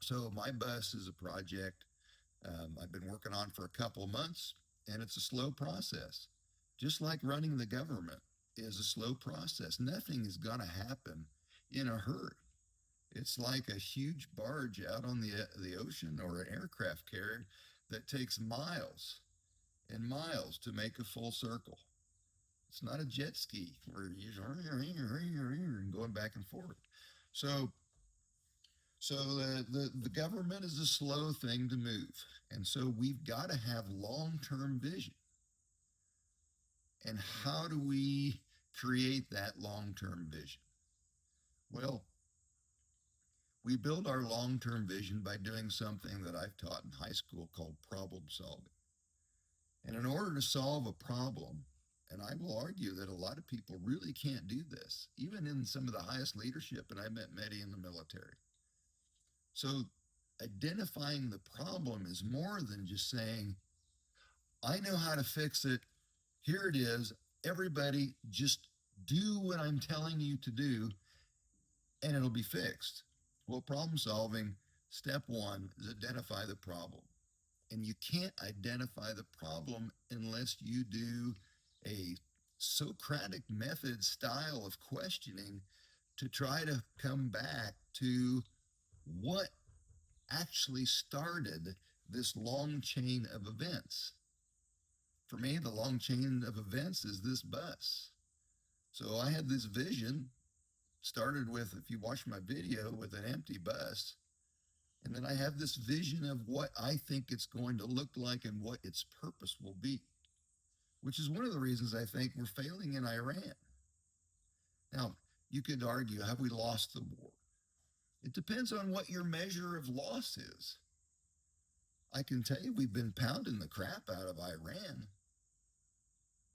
So my bus is a project I've been working on for a couple of months, and it's a slow process. Just like running the government is a slow process. Nothing is going to happen in a hurry. It's like a huge barge out on the ocean or an aircraft carrier that takes miles and miles to make a full circle. It's not a jet ski where you're going back and forth. So so the government is a slow thing to move. And so we've got to have long term vision. And how do we create that long term vision? Well, we build our long term vision by doing something that I've taught in high school called problem solving. And in order to solve a problem, and I will argue that a lot of people really can't do this, even in some of the highest leadership, and I met many in the military. So identifying the problem is more than just saying, I know how to fix it. Here it is. Everybody just do what I'm telling you to do and it'll be fixed. Well, problem solving, step one is identify the problem. And you can't identify the problem unless you do a Socratic method style of questioning to try to come back to what actually started this long chain of events. For me, the long chain of events is this bus. So I had this vision, started with, if you watch my video, with an empty bus. And then I have this vision of what I think it's going to look like and what its purpose will be, which is one of the reasons I think we're failing in Iran. Now, you could argue, have we lost the war? It depends on what your measure of loss is. I can tell you we've been pounding the crap out of Iran.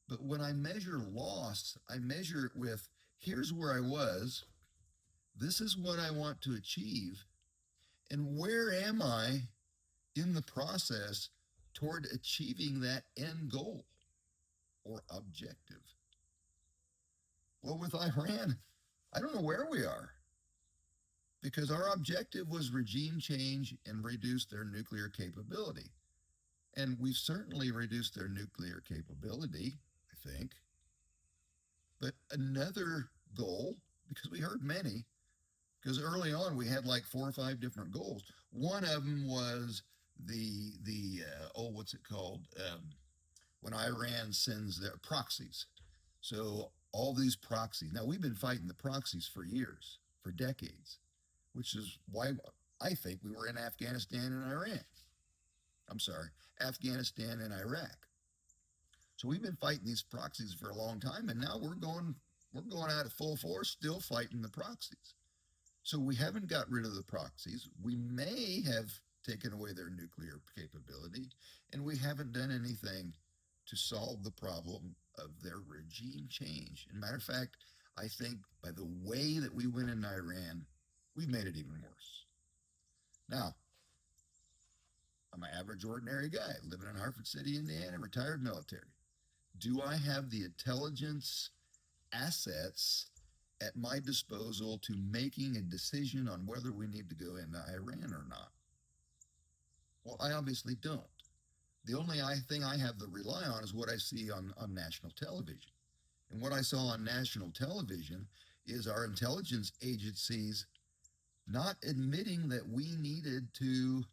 But when I measure loss, I measure it with, here's where I was, this is what I want to achieve, and where am I in the process toward achieving that end goal or objective? Well, with Iran, I don't know where we are because our objective was regime change and reduce their nuclear capability. And we've certainly reduced their nuclear capability, I think. But another goal, because we heard many, because early on we had like 4 or 5 different goals. One of them was what's it called? When Iran sends their proxies. So all these proxies. Now we've been fighting the proxies for years, for decades, which is why I think we were in Afghanistan and Iran. I'm sorry, Afghanistan and Iraq. So we've been fighting these proxies for a long time, and now we're going out at full force, still fighting the proxies. So we haven't got rid of the proxies. We may have taken away their nuclear capability, and we haven't done anything to solve the problem of their regime change. As a matter of fact, I think by the way that we went in Iran, we've made it even worse. Now, I'm an average, ordinary guy living in Hartford City, Indiana, retired military. Do I have the intelligence assets at my disposal to making a decision on whether we need to go into Iran or not? Well, I obviously don't. The only thing I have to rely on is what I see on national television. And what I saw on national television is our intelligence agencies not admitting that we needed to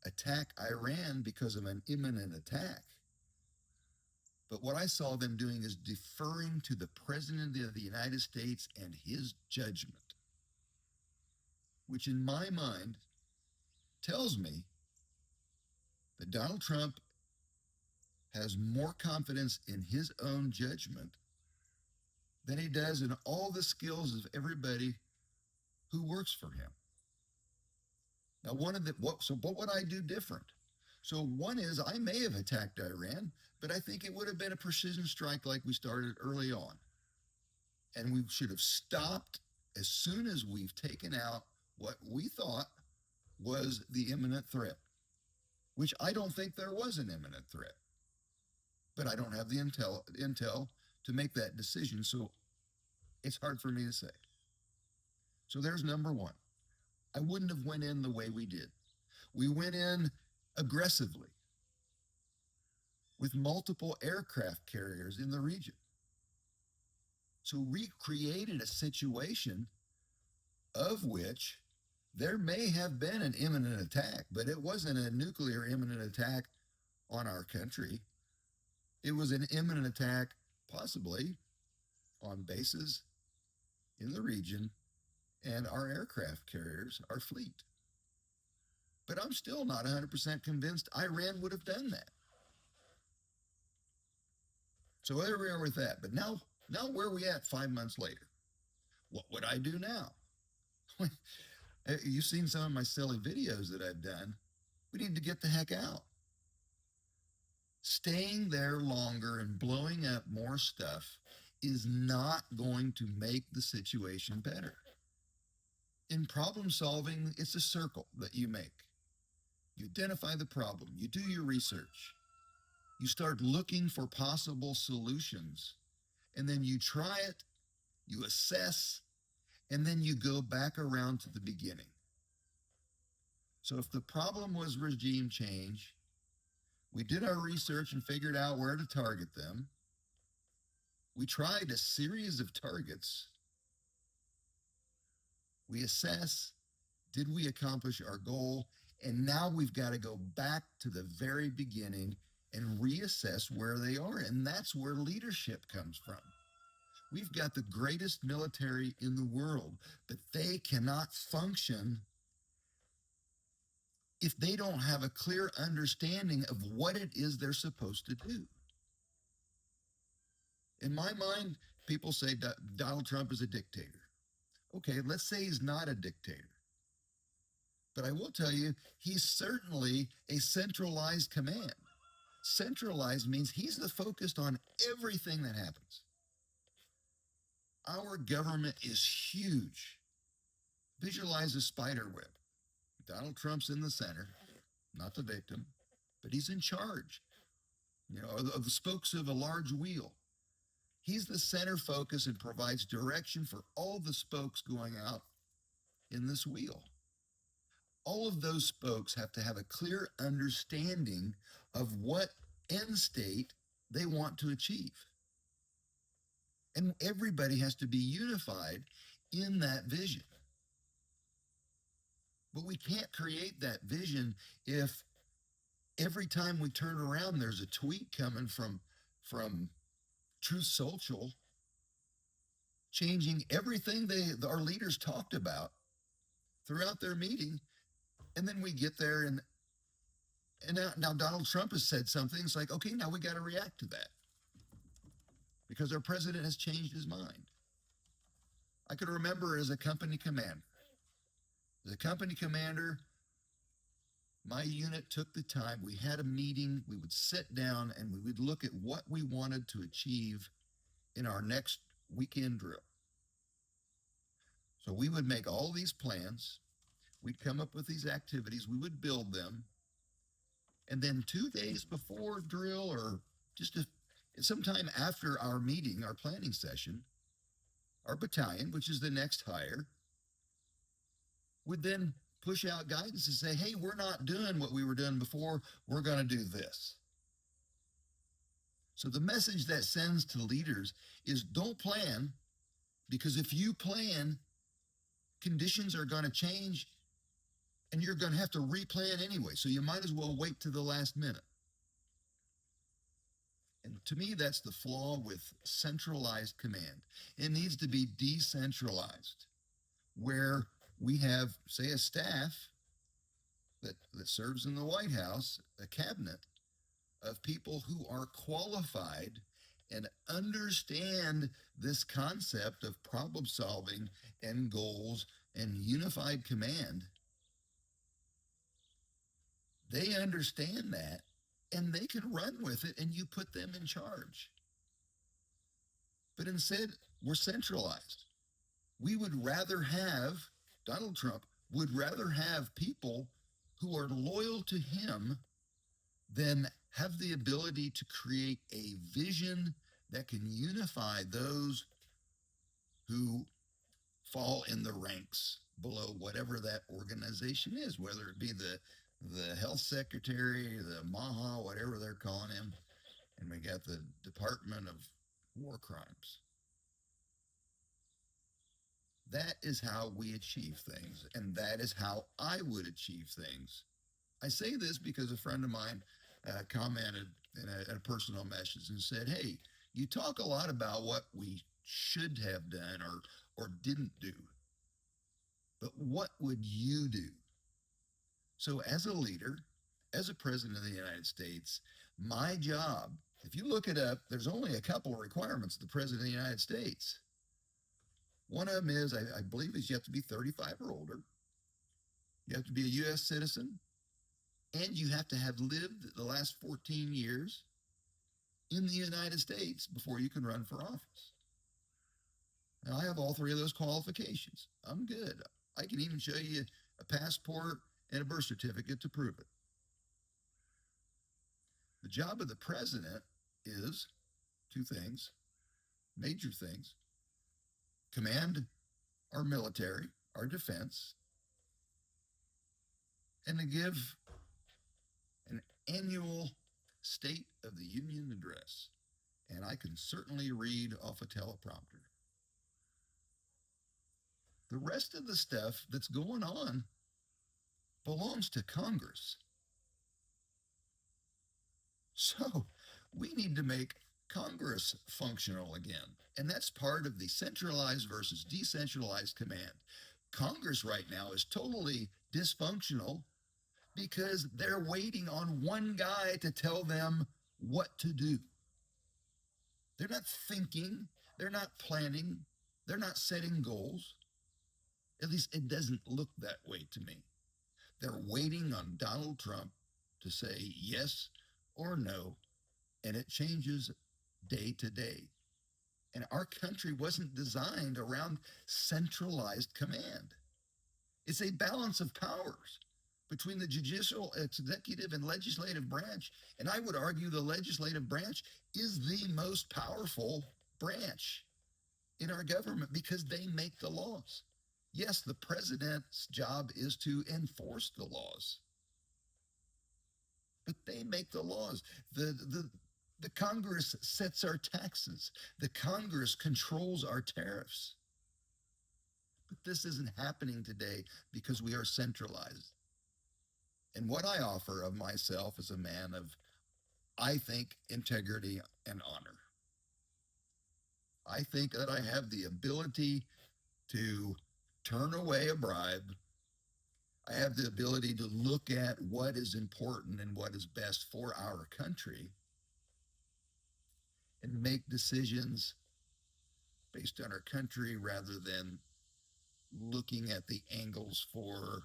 attack Iran because of an imminent attack. But what I saw them doing is deferring to the President of the United States and his judgment, which in my mind tells me that Donald Trump has more confidence in his own judgment than he does in all the skills of everybody who works for him. Now, what would I do different? So one is I may have attacked Iran, but I think it would have been a precision strike like we started early on. And we should have stopped as soon as we've taken out what we thought was the imminent threat, which I don't think there was an imminent threat. But I don't have the intel to make that decision, so it's hard for me to say. So there's number one. I wouldn't have went in the way we did. We went in aggressively with multiple aircraft carriers in the region. So we created a situation of which there may have been an imminent attack, but it wasn't a nuclear imminent attack on our country. It was an imminent attack, possibly, on bases in the region and our aircraft carriers, our fleet. But I'm still not 100% convinced Iran would have done that. So there we are with that. But now where are we at 5 months later? What would I do now? You've seen some of my silly videos that I've done. We need to get the heck out. Staying there longer and blowing up more stuff is not going to make the situation better. In problem solving, it's a circle that you make. You identify the problem, you do your research, you start looking for possible solutions, and then you try it, you assess, and then you go back around to the beginning. So if the problem was regime change, we did our research and figured out where to target them. We tried a series of targets. We assess, did we accomplish our goal? And now we've got to go back to the very beginning and reassess where they are. And that's where leadership comes from. We've got the greatest military in the world, but they cannot function if they don't have a clear understanding of what it is they're supposed to do. In my mind, people say Donald Trump is a dictator. Okay, let's say he's not a dictator. But I will tell you, he's certainly a centralized command. Centralized means he's the focused on everything that happens. Our government is huge. Visualize a spider web. Donald Trump's in the center, not the victim, but he's in charge, of the spokes of a large wheel. He's the center focus and provides direction for all the spokes going out in this wheel. All of those spokes have to have a clear understanding of what end state they want to achieve. And everybody has to be unified in that vision. But we can't create that vision if every time we turn around, there's a tweet coming from Truth Social changing everything our leaders talked about throughout their meeting. And then we get there and now Donald Trump has said something. It's like, okay, now we got to react to that because our president has changed his mind. I could remember as a company commander. As a company commander, my unit took the time. We had a meeting. We would sit down and we would look at what we wanted to achieve in our next weekend drill. So we would make all these plans. We'd come up with these activities. We would build them. And then 2 days before drill or sometime after our meeting, our planning session, our battalion, which is the next hire, would then push out guidance and say, hey, we're not doing what we were doing before. We're going to do this. So the message that sends to leaders is don't plan, because if you plan, conditions are going to change and you're going to have to replan anyway. So you might as well wait to the last minute. And to me, that's the flaw with centralized command. It needs to be decentralized, where we have, say, a staff that serves in the White House, a cabinet of people who are qualified and understand this concept of problem solving and goals and unified command. They understand that and they can run with it, and you put them in charge. But instead, we're centralized. We would rather have, Donald Trump would rather have people who are loyal to him than have the ability to create a vision that can unify those who fall in the ranks below whatever that organization is, whether it be the health secretary, the MAHA, whatever they're calling him, and we got the Department of War Crimes. That is how we achieve things, and that is how I would achieve things. I say this because a friend of mine commented in a personal message and said, "Hey, you talk a lot about what we should have done or didn't do, but what would you do?" So, as a leader, as a president of the United States, my job, if you look it up, there's only a couple of requirements of the president of the United States. One of them is, I believe, is you have to be 35 or older. You have to be a U.S. citizen, and you have to have lived the last 14 years in the United States before you can run for office. Now, I have all three of those qualifications. I'm good. I can even show you a passport and a birth certificate to prove it. The job of the president is two things, major things: command our military, our defense, and to give an annual State of the Union address. And I can certainly read off a teleprompter. The rest of the stuff that's going on belongs to Congress. So we need to make Congress functional again. And that's part of the centralized versus decentralized command. Congress right now is totally dysfunctional because they're waiting on one guy to tell them what to do. They're not thinking, they're not planning, they're not setting goals. At least it doesn't look that way to me. They're waiting on Donald Trump to say yes or no, and it changes day to day. And our country wasn't designed around centralized command. It's a balance of powers between the judicial, executive, and legislative branch. And I would argue the legislative branch is the most powerful branch in our government because they make the laws. Yes, the president's job is to enforce the laws, but they make the laws. The Congress sets our taxes. The Congress controls our tariffs. But this isn't happening today because we are centralized. And what I offer of myself is a man of, I think, integrity and honor. I think that I have the ability to turn away a bribe. I have the ability to look at what is important and what is best for our country and make decisions based on our country rather than looking at the angles for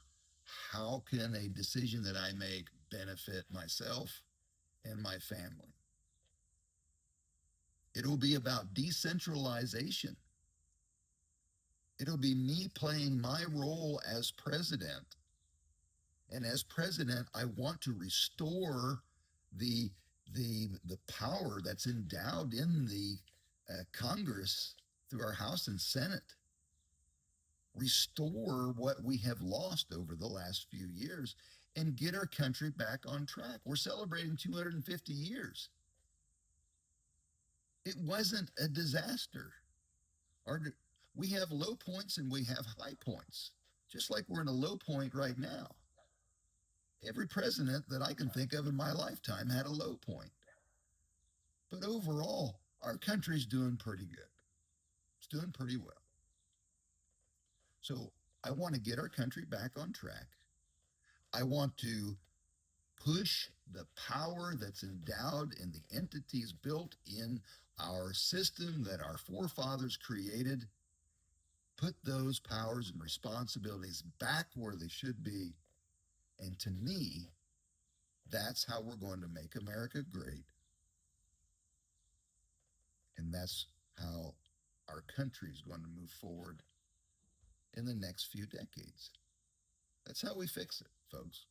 how can a decision that I make benefit myself and my family. It'll be about decentralization. It'll be me playing my role as president. And as president, I want to restore the power that's endowed in the Congress through our House and Senate. Restore what we have lost over the last few years and get our country back on track. We're celebrating 250 years. It wasn't a disaster. We have low points and we have high points, just like we're in a low point right now. Every president that I can think of in my lifetime had a low point. But overall, our country's doing pretty good. It's doing pretty well. So I want to get our country back on track. I want to push the power that's endowed in the entities built in our system that our forefathers created, put those powers and responsibilities back where they should be. And to me, that's how we're going to make America great. And that's how our country is going to move forward in the next few decades. That's how we fix it, folks.